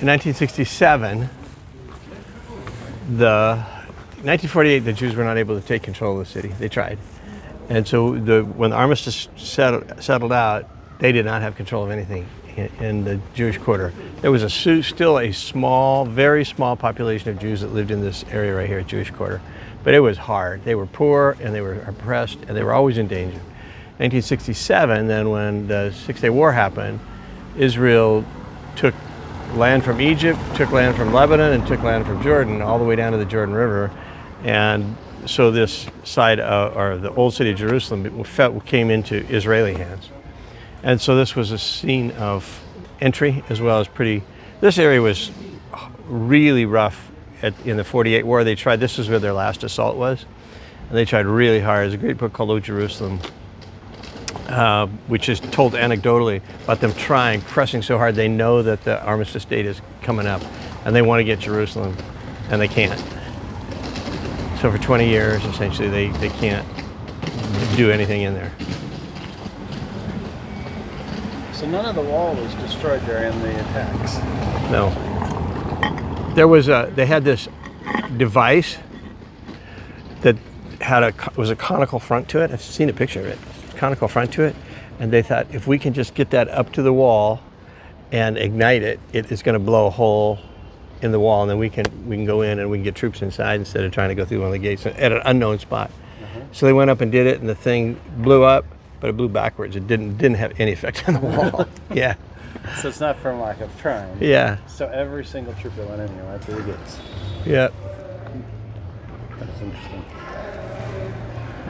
in 1967, the 1948, the Jews were not able to take control of the city. They tried. And so when the armistice settled out, they did not have control of anything in the Jewish quarter. There was still a small, very small population of Jews that lived in this area right here, Jewish quarter. But it was hard. They were poor and they were oppressed and they were always in danger. 1967, then when the Six-Day War happened, Israel took land from Egypt, took land from Lebanon, and took land from Jordan, all the way down to the Jordan River. And so this side, or the old city of Jerusalem, came into Israeli hands. And so this was a scene of entry as well as this area was really rough in the 48 war. They tried, this is where their last assault was. And they tried really hard. There's a great book called O Jerusalem, which is told anecdotally about them pressing so hard. They know that the armistice date is coming up and they want to get Jerusalem and they can't. So for 20 years, essentially, they can't do anything in there. So none of the wall was destroyed during the attacks? No. They had this device that was a conical front to it. I've seen a picture of it. Conical front to it. And they thought, if we can just get that up to the wall and ignite it, it is going to blow a hole in the wall, and then we can go in and we can get troops inside instead of trying to go through one of the gates at an unknown spot. So they went up and did it, and the thing blew up, but it blew backwards. It didn't have any effect on the wall. Yeah. So it's not from lack of trying. Yeah. So every single troop that went in here went through the gates. Yeah. That's interesting.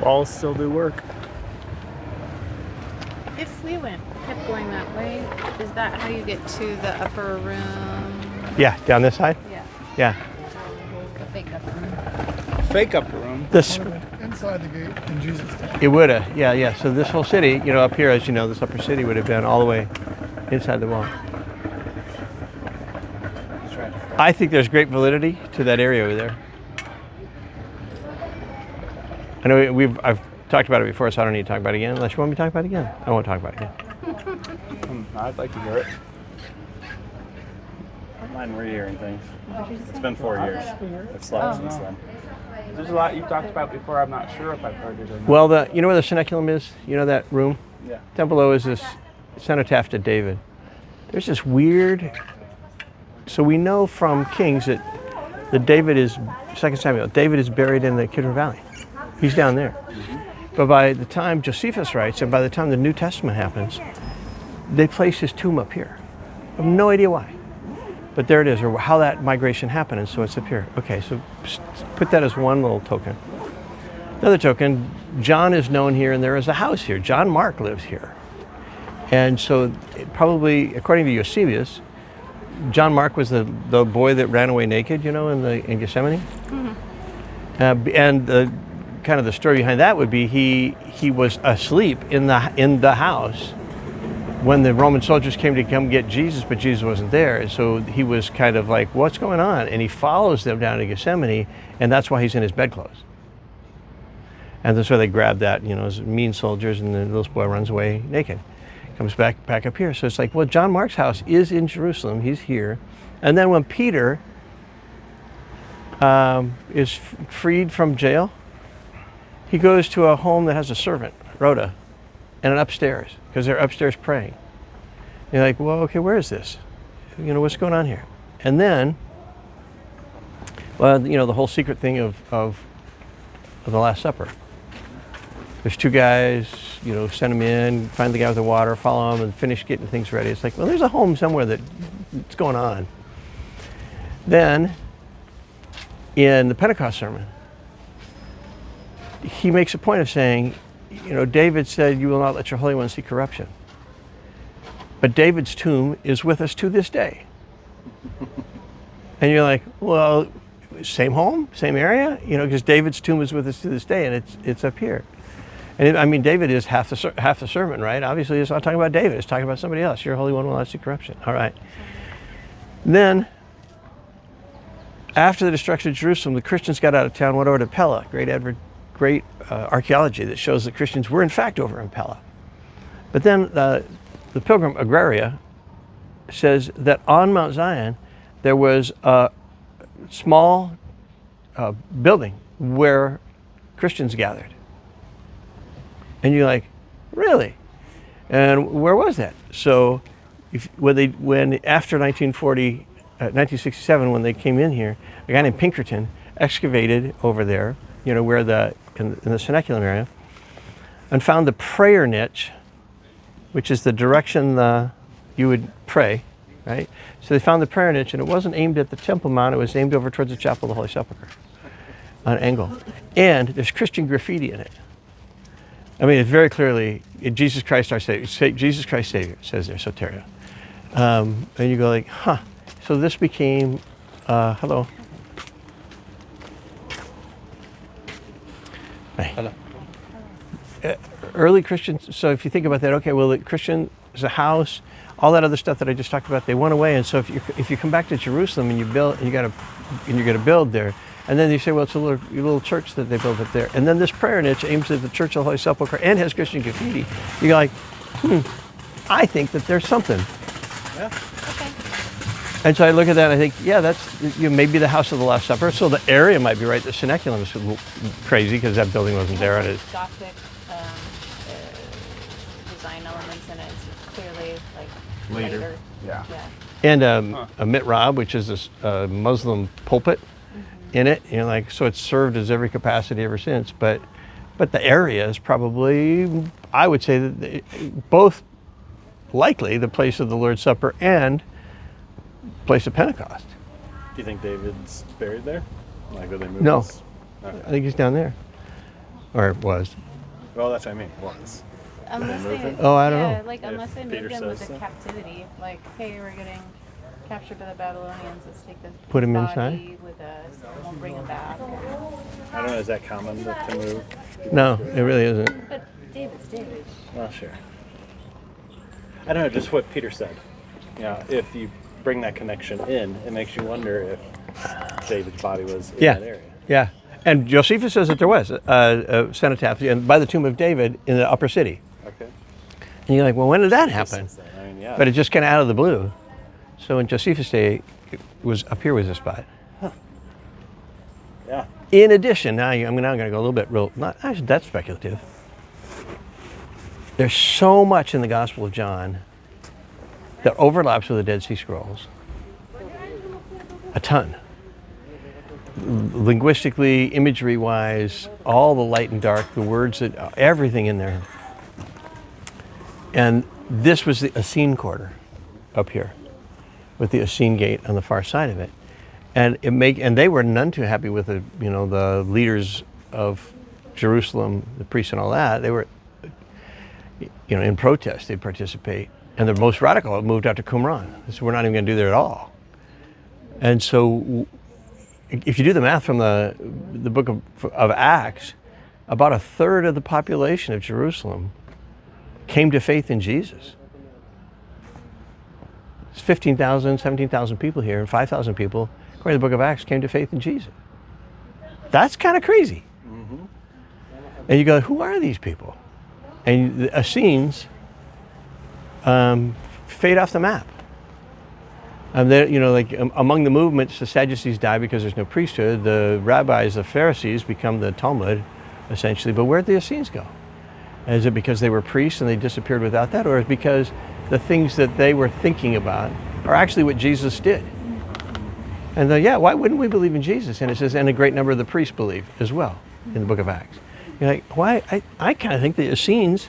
Walls still do work. If we kept going that way, is that how you get to the upper room? Yeah, down this side? Yeah. Yeah. The fake upper room. Fake upper room. Inside the gate in Jesus' time. It would have, yeah. So this whole city, up here, as you know, this upper city would have been all the way inside the wall. That's right. I think there's great validity to that area over there. I know I've talked about it before, so I don't need to talk about it again. Unless you want me to talk about it again. I won't talk about it again. I'd like to hear it. I don't mind rehearing things. It's been 4 years. It's long since then. There's a lot you've talked about before. I'm not sure if I've heard it or not. Well, you know where the cenaculum is? You know that room? Yeah. Down below is this cenotaph to David. There's this weird. So we know from Kings that David is 2 Samuel. David is buried in the Kidron Valley. He's down there. But by the time Josephus writes, and by the time the New Testament happens, they place his tomb up here. I have no idea why. But there it is, or how that migration happened, and so it's up here. Okay, so put that as one little token. Another token, John is known here, and there is a house here. John Mark lives here. And so probably, according to Eusebius, John Mark was the boy that ran away naked, in Gethsemane. Mm-hmm. And the story behind that would be he was asleep in the house when the Roman soldiers came to come get Jesus, but Jesus wasn't there. And so he was kind of like, what's going on? And he follows them down to Gethsemane, and that's why he's in his bedclothes. And that's why they grab that, as mean soldiers, and the little boy runs away naked. Comes back up here. So it's like, well, John Mark's house is in Jerusalem. He's here. And then when Peter is freed from jail, he goes to a home that has a servant, Rhoda, and an upstairs, because they're upstairs praying. And you're like, well, okay, where is this? What's going on here? And then, the whole secret thing of the Last Supper. There's two guys, send them in, find the guy with the water, follow him, and finish getting things ready. It's like, well, there's a home somewhere that's going on. Then, in the Pentecost sermon, he makes a point of saying, David said, you will not let your Holy One see corruption. But David's tomb is with us to this day. And you're like, well, same home, same area, because David's tomb is with us to this day, and it's up here. And David is half the sermon, right? Obviously, it's not talking about David. It's talking about somebody else. Your Holy One will not see corruption. All right. Then, after the destruction of Jerusalem, the Christians got out of town, went over to Pella, great archaeology that shows that Christians were in fact over in Pella. But then the pilgrim Agraria says that on Mount Zion, there was a small building where Christians gathered. And you're like, really? And where was that? So when after 1967, when they came in here, a guy named Pinkerton excavated over there, where in the Seneculum area, and found the prayer niche, which is the direction you would pray, right? So they found the prayer niche, and it wasn't aimed at the Temple Mount, it was aimed over towards the Chapel of the Holy Sepulchre, on an angle. And there's Christian graffiti in it. I mean, it's very clearly, Jesus Christ our Savior, Jesus Christ Savior, it says there, Soteria. And you go like, huh. So this became, hello. Hey. Hello. Early Christians, so if you think about that, okay, well, the Christian is a house, all that other stuff that I just talked about, they went away. And so if you come back to Jerusalem and you're going to build there, and then you say, well, it's a little church that they built up there. And then this prayer niche aims at the Church of the Holy Sepulchre and has Christian graffiti. You're like, I think that there's something. Yeah. Okay. And so I look at that and I think, yeah, that's maybe the House of the Last Supper. So the area might be right. The Seneculum is crazy because that building wasn't there. And Gothic design elements in it. It's clearly like later. Yeah. and a mihrab, which is a Muslim pulpit in it. So it's served as every capacity ever since. But the area is probably, I would say, that both likely the place of the Lord's Supper and place of Pentecost. Do you think David's buried there? Like, will they move No. his- Okay. I think he's down there, or was. Well, that's what I mean. Was. Unless move they, him? Oh, I don't know. unless they Peter moved him with says a so. captivity, like, hey, we're getting captured by the Babylonians. Let's take this Put him body inside? with us, and we'll bring him back. I don't know. Is that common to move? No, it really isn't. But David's David. Well, sure. I don't know. Just what Peter said. If you bring that connection in, it makes you wonder if David's body was in that area. Yeah. And Josephus says that there was a cenotaph and by the tomb of David in the upper city. Okay. And you're like, well, when did that happen? Since then, I mean, yeah. But it just kind of out of the blue. So in Josephus' day, it was up here was a spot. Yeah. In addition, I'm going to go a little bit not actually that's speculative. There's so much in the Gospel of John that overlaps with the Dead Sea Scrolls. A ton. Linguistically, imagery-wise, all the light and dark, the words, everything in there. And this was the Essene quarter up here, with the Essene gate on the far side of it. And they were none too happy with the leaders of Jerusalem, the priests and all that. They were, in protest. They'd participate, and the most radical moved out to Qumran. So we're not even going to do there at all. And so, if you do the math from the book of Acts, about a third of the population of Jerusalem came to faith in Jesus. It's 15,000, 17,000 people here, and 5,000 people, according to the book of Acts, came to faith in Jesus. That's kind of crazy. Mm-hmm. And you go, who are these people? And the Essenes fade off the map. And among the movements, the Sadducees die because there's no priesthood. The rabbis, the Pharisees, become the Talmud, essentially. But where'd the Essenes go? Is it because they were priests and they disappeared without that? Or is it because the things that they were thinking about are actually what Jesus did? And why wouldn't we believe in Jesus? And it says, and a great number of the priests believe as well in the book of Acts. You're like, why? I kind of think the Essenes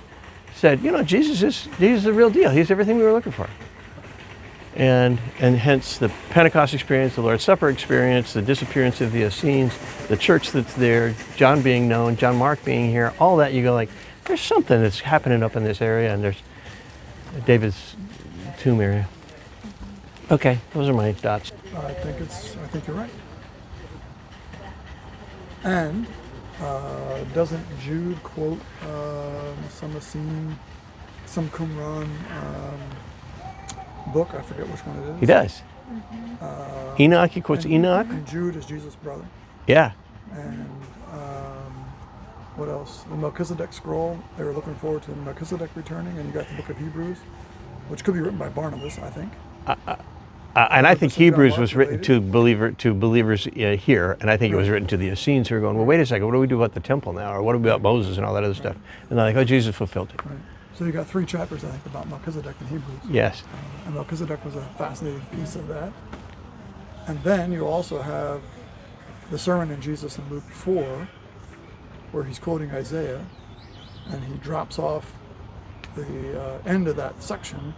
said, Jesus is the real deal. He's everything we were looking for. And hence the Pentecost experience, the Lord's Supper experience, the disappearance of the Essenes, the church that's there, John being known, John Mark being here, all that, you go like, there's something that's happening up in this area, and there's David's tomb area. Okay, those are my thoughts. I think you're right. And doesn't Jude quote some Essene, some Qumran book? I forget which one it is. He does. Enoch, he quotes and, Enoch. And Jude is Jesus' brother. Yeah. And what else? The Melchizedek scroll. They were looking forward to Melchizedek returning, and you got the book of Hebrews, which could be written by Barnabas, I think. And I think 100% Hebrews God was written to believers here, and I think it was written to the Essenes who are going, well, wait a second, what do we do about the temple now, or what do we do about Moses and all that other stuff? And they're like, oh, Jesus fulfilled it. Right. So you got 3 chapters, I think, about Melchizedek in Hebrews. Yes. And Melchizedek was a fascinating piece of that. And then you also have the sermon in Jesus in Luke 4, where he's quoting Isaiah, and he drops off the end of that section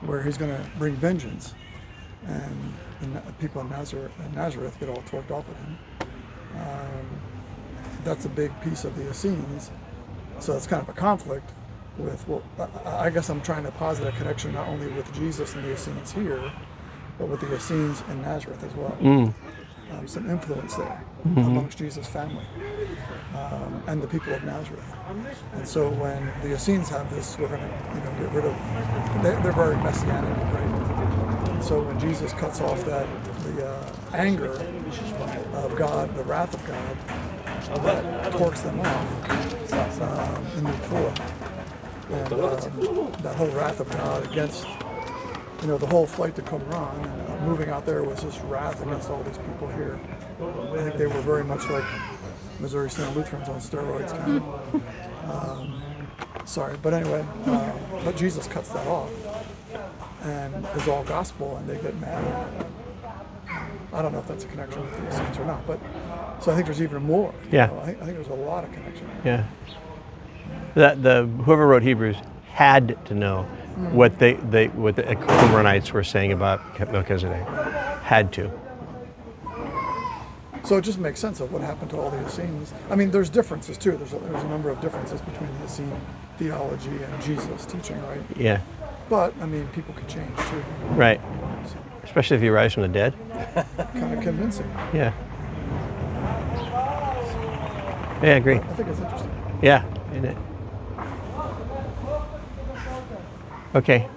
where he's going to bring vengeance. And the people in Nazareth get all torqued off at him. That's a big piece of the Essenes. So it's kind of a conflict with, well, I guess I'm trying to posit a connection not only with Jesus and the Essenes here, but with the Essenes in Nazareth as well. Some influence there amongst Jesus' family and the people of Nazareth. And so when the Essenes have this, we're going to get rid of, they're very messianic, right? And so when Jesus cuts off the anger of God, the wrath of God, that torques them off in Luke 4. And that whole wrath of God against, the whole flight to Qumran, moving out there was just wrath against all these people here. I think they were very much like Missouri Synod Lutherans on steroids, kind of. Sorry, but anyway, but Jesus cuts that off, and it's all gospel, and they get mad. I don't know if that's a connection with the Essenes or not, but so I think there's even more. Yeah. I think there's a lot of connection. Yeah. Whoever wrote Hebrews had to know what the Qumranites were saying about Melchizedek. Had to. So it just makes sense of what happened to all the Essenes. I mean, there's differences too. There's a number of differences between the Essene theology and Jesus' teaching, right? Yeah. But I mean, people can change too. Right. So, Especially if he rise from the dead. kind of convincing. Yeah. Yeah, I agree. I think it's interesting. Yeah, isn't it? Okay.